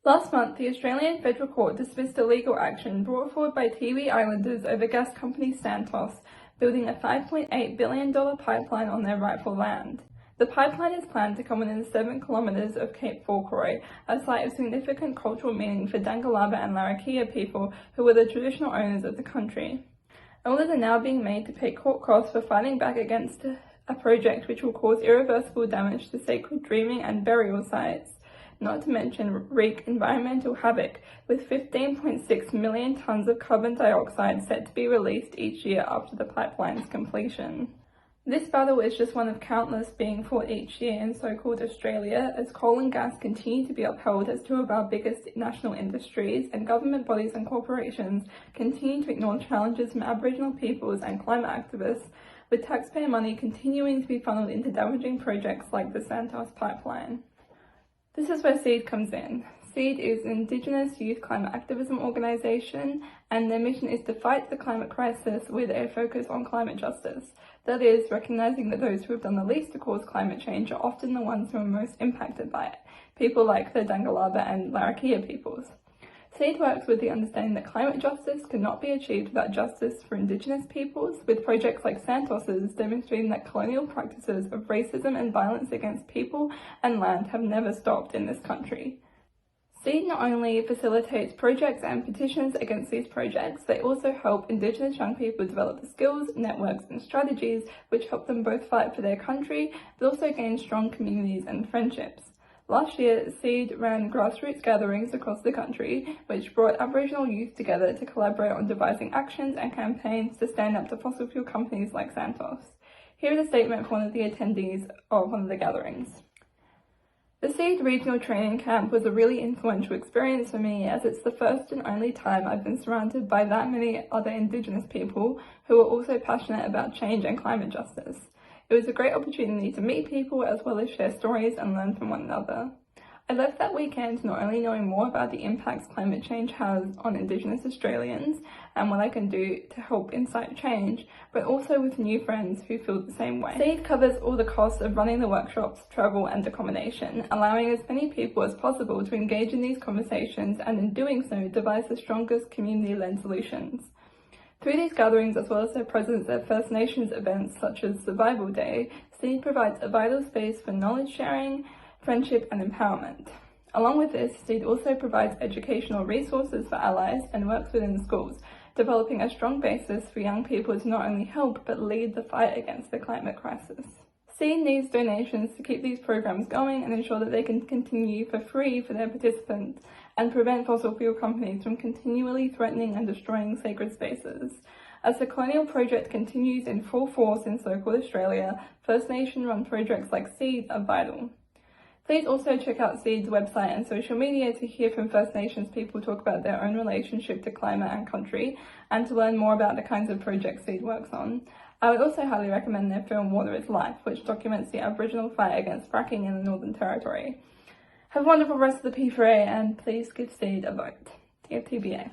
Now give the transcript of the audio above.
Last month, the Australian Federal Court dismissed a legal action brought forward by Tiwi Islanders over gas company Santos, building a $5.8 billion pipeline on their rightful land. The pipeline is planned to come within 7 kilometres of Cape Fauquaroi, a site of significant cultural meaning for Dangalaba and Larrakia people who were the traditional owners of the country. Owners are now being made to pay court costs for fighting back against a project which will cause irreversible damage to sacred dreaming and burial sites, not to mention wreak environmental havoc, with 15.6 million tonnes of carbon dioxide set to be released each year after the pipeline's completion. This battle is just one of countless being fought each year in so-called Australia, as coal and gas continue to be upheld as two of our biggest national industries, and government bodies and corporations continue to ignore challenges from Aboriginal peoples and climate activists, with taxpayer money continuing to be funneled into damaging projects like the Santos pipeline. This is where SEED comes in. SEED is an Indigenous youth climate activism organisation, and their mission is to fight the climate crisis with a focus on climate justice. That is, recognising that those who have done the least to cause climate change are often the ones who are most impacted by it, people like the Dangalaba and Larrakia peoples. SEED works with the understanding that climate justice cannot be achieved without justice for Indigenous peoples, with projects like Santos's demonstrating that colonial practices of racism and violence against people and land have never stopped in this country. SEED not only facilitates projects and petitions against these projects, they also help Indigenous young people develop the skills, networks and strategies which help them both fight for their country, but also gain strong communities and friendships. Last year, SEED ran grassroots gatherings across the country, which brought Aboriginal youth together to collaborate on devising actions and campaigns to stand up to fossil fuel companies like Santos. Here is a statement from one of the attendees of one of the gatherings. The SEED Regional Training Camp was a really influential experience for me, as it's the first and only time I've been surrounded by that many other Indigenous people who are also passionate about change and climate justice. It was a great opportunity to meet people as well as share stories and learn from one another. I left that weekend not only knowing more about the impacts climate change has on Indigenous Australians and what I can do to help incite change, but also with new friends who feel the same way. SEED covers all the costs of running the workshops, travel and accommodation, allowing as many people as possible to engage in these conversations and in doing so devise the strongest community-led solutions. Through these gatherings, as well as their presence at First Nations events such as Survival Day, SEED provides a vital space for knowledge sharing, friendship and empowerment. Along with this, SEED also provides educational resources for allies and works within the schools, developing a strong basis for young people to not only help but lead the fight against the climate crisis. SEED needs donations to keep these programs going and ensure that they can continue for free for their participants and prevent fossil fuel companies from continually threatening and destroying sacred spaces. As the colonial project continues in full force in so-called Australia, First Nation-run projects like SEED are vital. Please also check out SEED's website and social media to hear from First Nations people talk about their own relationship to climate and country, and to learn more about the kinds of projects SEED works on. I would also highly recommend their film Water is Life, which documents the Aboriginal fight against fracking in the Northern Territory. Have a wonderful rest of the P4A and please give SEED a vote. TFTBA.